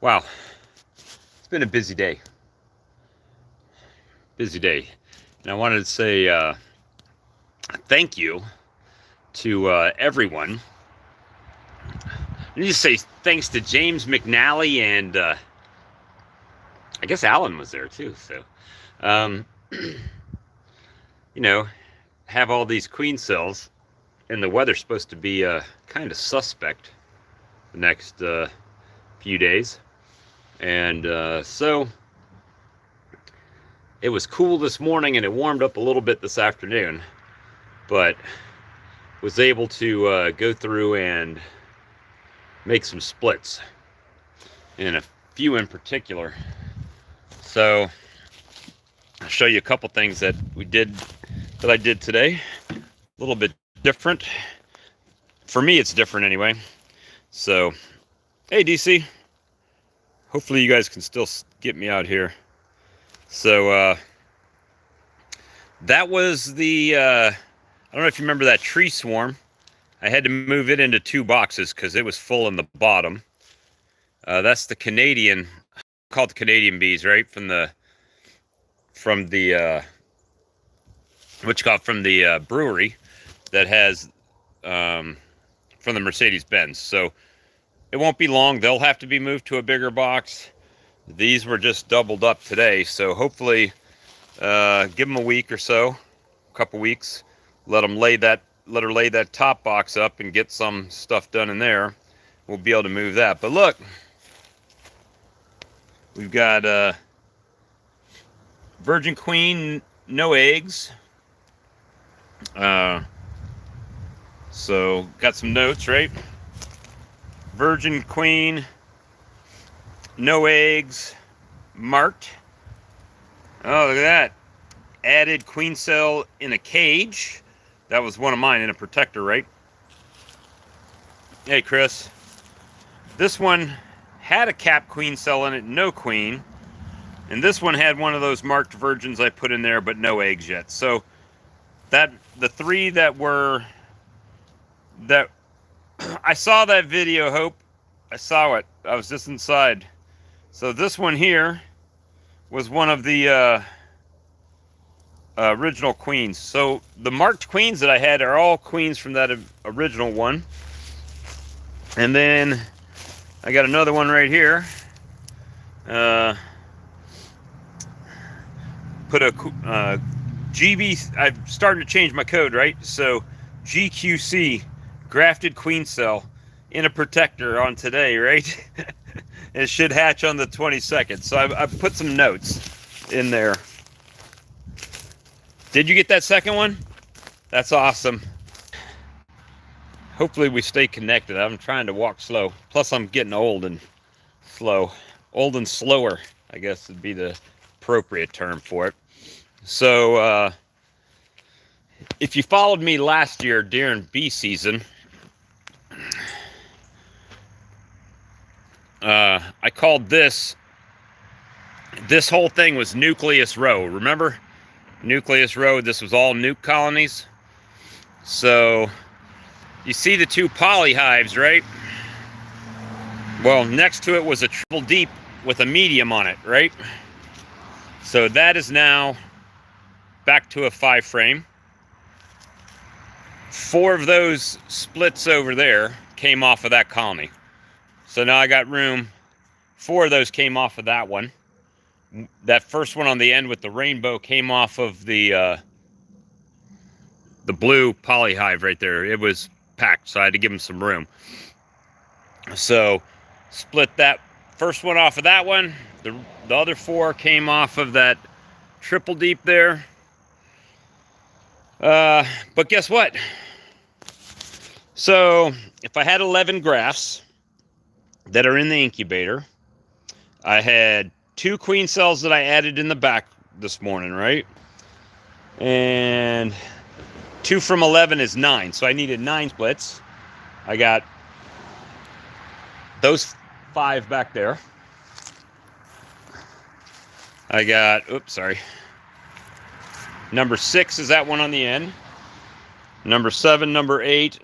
Wow, it's been a busy day. Busy day. And I wanted to say thank you to everyone. I need to say thanks to James McNally and I guess Alan was there too. So, um, you know, have all these queen cells, and the weather's supposed to be kind of suspect the next few days. And so it was cool this morning and it warmed up a little bit this afternoon, but was able to go through and make some splits, and a few in particular. So I'll show you a couple things that I did today. A little bit different. For me, it's different anyway. So, hey DC, hopefully you guys can still get me out here. So that was the I don't know if you remember that tree swarm. I had to move it into two boxes because it was full in the bottom. That's the Canadian, called the Canadian bees, right? From the brewery that has from the Mercedes-Benz. So it won't be long. They'll have to be moved to a bigger box. These were just doubled up today, so hopefully give them a week or so, a couple weeks. Let her lay that top box up and get some stuff done in there. We'll be able to move that. But look, we've got Virgin Queen, no eggs. So got some notes, right? Virgin Queen, no eggs, marked. Oh, look at that. Added queen cell in a cage. That was one of mine, in a protector, right? Hey, Chris. This one had a cap queen cell in it, no queen. And this one had one of those marked virgins I put in there, but no eggs yet. So the three that I saw that video, Hope. I saw it. I was just inside. So this one here was one of the original queens. So the marked queens that I had are all queens from that original one. And then I got another one right here. Put a GB. I've started to change my code, right? So GQC, grafted queen cell, in a protector on today, right? It should hatch on the 22nd. So I've put some notes in there. Did you get that second one? That's awesome. Hopefully we stay connected. I'm trying to walk slow. Plus I'm getting old and slow. Old and slower, I guess would be the appropriate term for it. So if you followed me last year during bee season, I called this whole thing was nucleus row. Remember? Nucleus row, this was all nuke colonies. So you see the two polyhives, right? Well, next to it was a triple deep with a medium on it, right? So that is now back to a 5 frame. 4 of those splits over there came off of that colony. So now I got room. 4 of those came off of that one. That first one on the end with the rainbow came off of the blue polyhive right there. It was packed, so I had to give them some room. So split that first one off of that one. The other 4 came off of that triple deep there. But guess what? So if I had 11 grafts that are in the incubator, I had 2 queen cells that I added in the back this morning, right? And 2 from 11 is 9, so I needed 9 splits. I got those 5 back there. I got, oops, sorry. Number 6 is that one on the end. Number 7, number 8,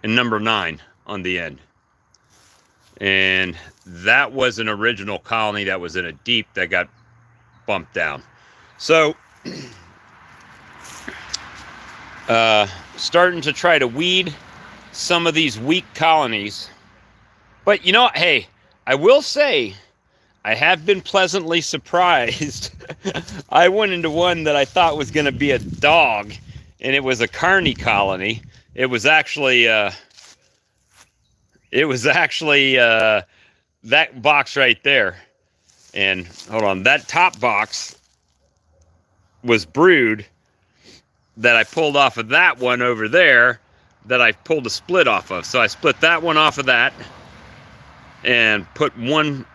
and number 9 on the end. And that was an original colony that was in a deep that got bumped down. So starting to try to weed some of these weak colonies. But you know, hey, I will say I have been pleasantly surprised. I went into one that I thought was going to be a dog, and it was a carny colony. It was actually that box right there. And hold on, that top box was brood that I pulled off of that one over there that I pulled a split off of. So I split that one off of that and put one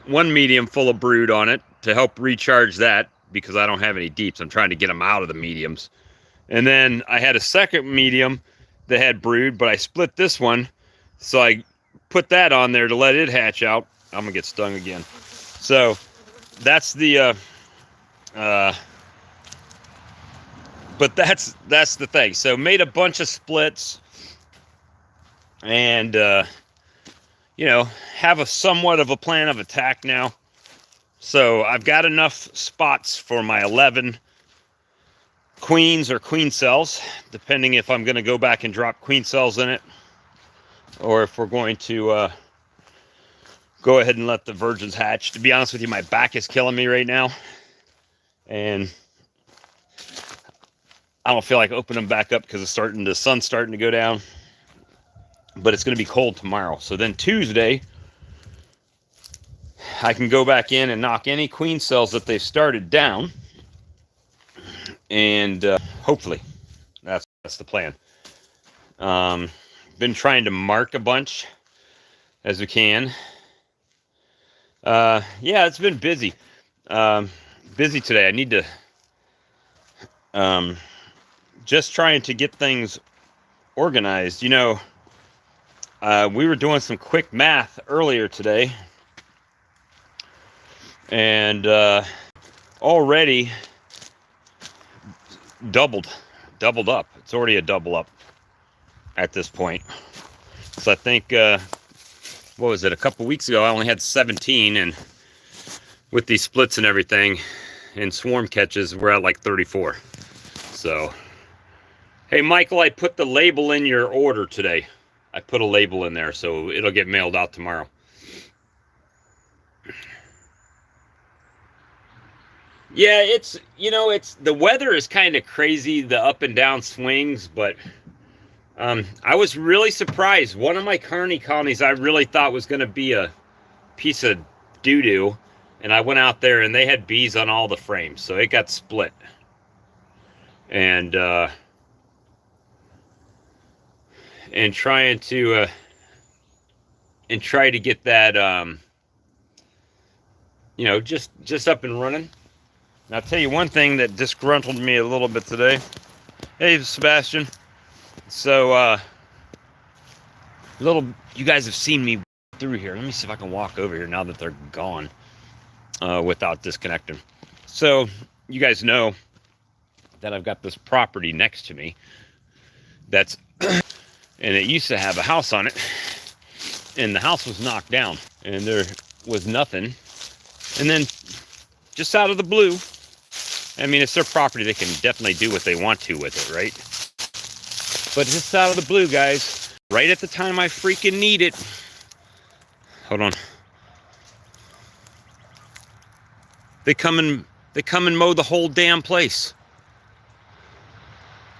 medium full of brood on it to help recharge that, because I don't have any deeps. I'm trying to get them out of the mediums. And then I had a second medium that had brood, but I split this one, so I put that on there to let it hatch out. I'm gonna get stung again. So that's the but that's the thing. So made a bunch of splits, and you know, have a somewhat of a plan of attack now. So I've got enough spots for my 11 queens or queen cells, depending if I'm going to go back and drop queen cells in it, or if we're going to go ahead and let the virgins hatch. To be honest with you, my back is killing me right now, and I don't feel like opening them back up because the sun's starting to go down. But it's going to be cold tomorrow. So then Tuesday, I can go back in and knock any queen cells that they've started down. And hopefully, that's the plan. Been trying to mark a bunch as we can. Yeah, it's been busy. Busy today. I need to just trying to get things organized. You know, we were doing some quick math earlier today, and already doubled up. It's already a double up at this point. So I think, what was it, a couple weeks ago I only had 17, and with these splits and everything and swarm catches, we're at like 34. So, hey Michael, I put the label in your order today. I put a label in there, so it'll get mailed out tomorrow. Yeah, it's, you know, it's, the weather is kind of crazy, the up and down swings, but I was really surprised. One of my carny colonies I really thought was going to be a piece of doo-doo, and I went out there and they had bees on all the frames, so it got split. And trying to try to get that you know, just up and running. And I'll tell you one thing that disgruntled me a little bit today. Hey Sebastian. So you guys have seen me through here. Let me see if I can walk over here now that they're gone without disconnecting. So you guys know that I've got this property next to me that's and it used to have a house on it, and the house was knocked down, and there was nothing. And then, just out of the blue, I mean, it's their property, they can definitely do what they want to with it, right? But just out of the blue, guys, right at the time I freaking need it. Hold on. They come and mow the whole damn place.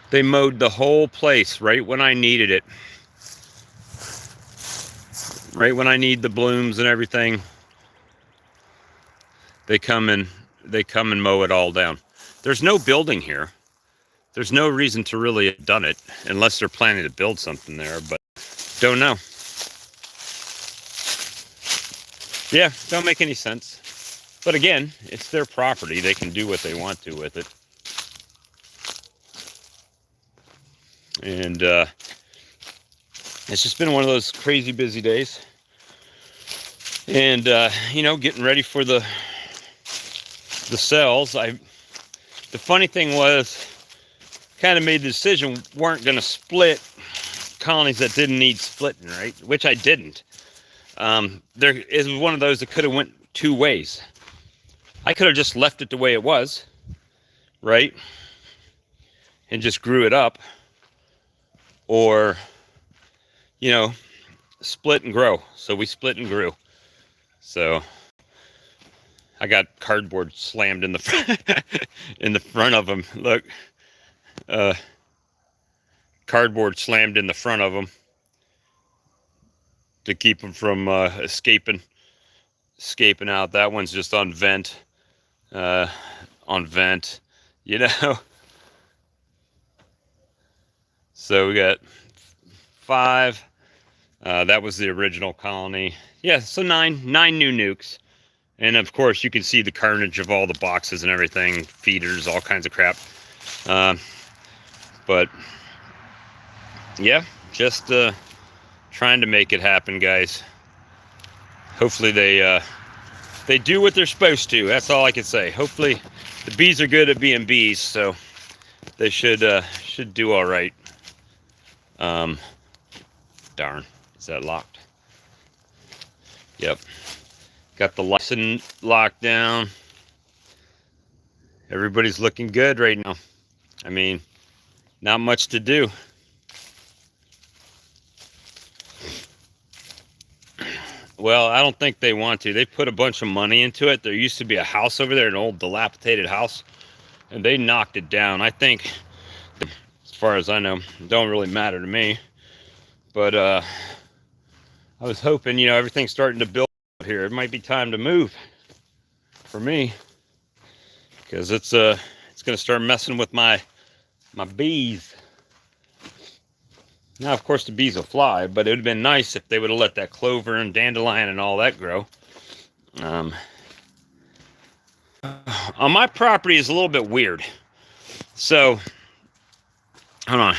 They mowed the whole place right when I needed it. Right when I need the blooms and everything. They come and mow it all down. There's no building here. There's no reason to really have done it unless they're planning to build something there, but don't know. Yeah, don't make any sense. But again, it's their property. They can do what they want to with it. And it's just been one of those crazy busy days. And you know, getting ready for the cells. The funny thing was, kind of made the decision, weren't going to split colonies that didn't need splitting, right? Which I didn't. There is one of those that could have went two ways. I could have just left it the way it was, right? And just grew it up, or, you know, split and grow. So we split and grew. So I got cardboard slammed in the front, in the front of them. Look, cardboard slammed in the front of them to keep them from escaping out. That one's just on vent, you know. So we got 5. That was the original colony. Yeah, so nine new nukes. And of course, you can see the carnage of all the boxes and everything, feeders, all kinds of crap. But yeah, just trying to make it happen, guys. Hopefully they do what they're supposed to. That's all I can say. Hopefully the bees are good at being bees, so they should do all right. Darn, is that locked? Yep. Got the license locked down. Everybody's looking good right now. I mean, not much to do. Well, I don't think they want to. They put a bunch of money into it. There used to be a house over there, an old dilapidated house, and they knocked it down. I think, as far as I know, it don't really matter to me. But I was hoping, you know, everything's starting to build here. It might be time to move for me, because it's going to start messing with my bees. Now, of course, the bees will fly, but it would have been nice if they would have let that clover and dandelion and all that grow. On my property is a little bit weird. So, hold on.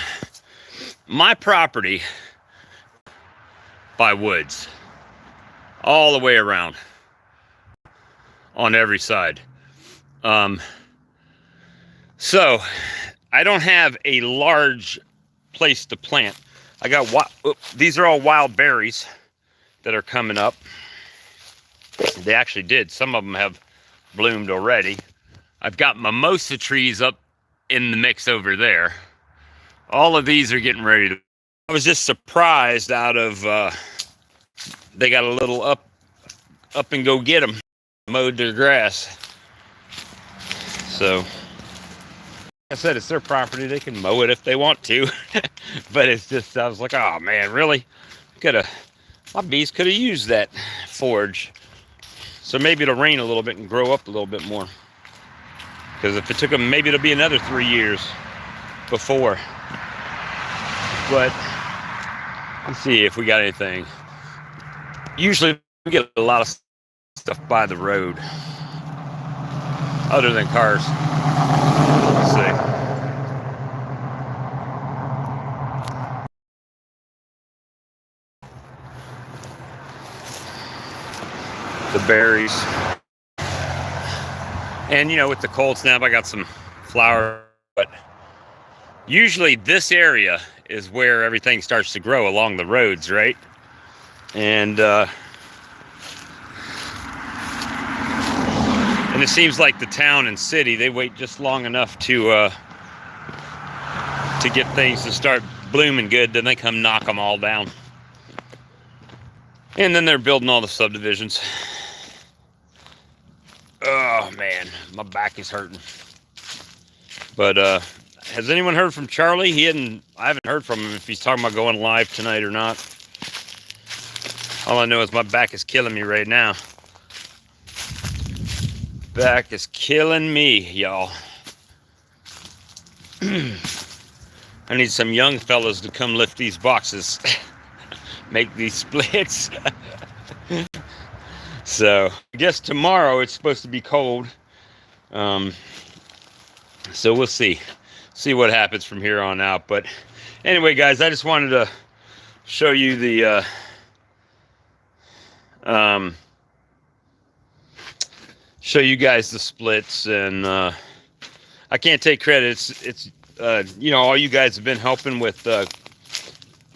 My property by woods all the way around on every side. So I don't have a large place to plant. I got these are all wild berries that are coming up. They actually did. Some of them have bloomed already. I've got mimosa trees up in the mix over there. All of these are getting ready to. I was just surprised out of they got a little up and go get them, mowed their grass. So, like I said, it's their property. They can mow it if they want to. But it's just, I was like, oh man, really? My bees could have used that forage. So maybe it'll rain a little bit and grow up a little bit more. Because if it took them, maybe it'll be another 3 years before. But let's see if we got anything. Usually we get a lot of stuff by the road, other than cars. Let's see. The berries. And you know, with the cold snap, I got some flower, but usually this area is where everything starts to grow along the roads, right? And it seems like the town and city, they wait just long enough to get things to start blooming good, then they come knock them all down. And then they're building all the subdivisions. Oh man, my back is hurting. But has anyone heard from Charlie? I haven't heard from him if he's talking about going live tonight or not. All I know is my back is killing me right now. Back is killing me, y'all. I need some young fellas to come lift these boxes. Make these splits. So, I guess tomorrow it's supposed to be cold. So we'll see. See what happens from here on out. But anyway, guys, I just wanted to show you the show you guys the splits, and I can't take credit. It's you know, all you guys have been helping with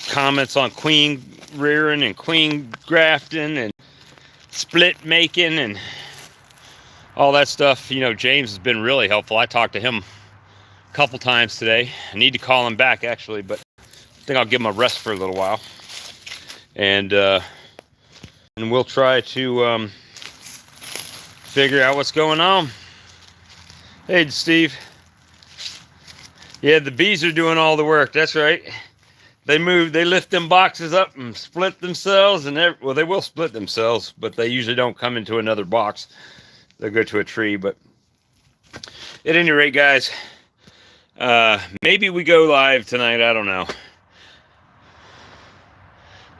comments on queen rearing and queen grafting and split making and all that stuff. You know, James has been really helpful. I talked to him a couple times today. I need to call him back actually, but I think I'll give him a rest for a little while. And we'll try to figure out what's going on. Hey, Steve. Yeah, the bees are doing all the work. That's right. They lift them boxes up and split themselves, and well, they will split themselves, but they usually don't come into another box. They'll go to a tree. But at any rate, guys, maybe we go live tonight. I don't know.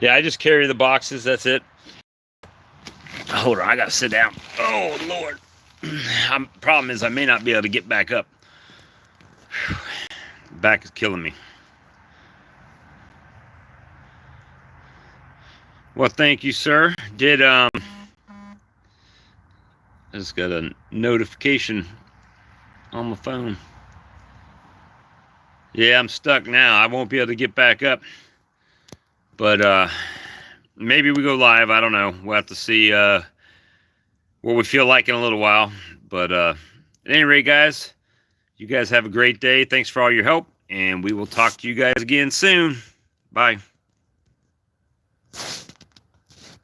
Yeah, I just carry the boxes. That's it. Hold on, I gotta sit down. Oh Lord. Problem is I may not be able to get back up. Back is killing me. Well, thank you, sir. I just got a notification on my phone. Yeah, I'm stuck now. I won't be able to get back up. But maybe we go live. I don't know. We'll have to see what we feel like in a little while. But at any rate, guys, you guys have a great day. Thanks for all your help, and we will talk to you guys again soon. Bye.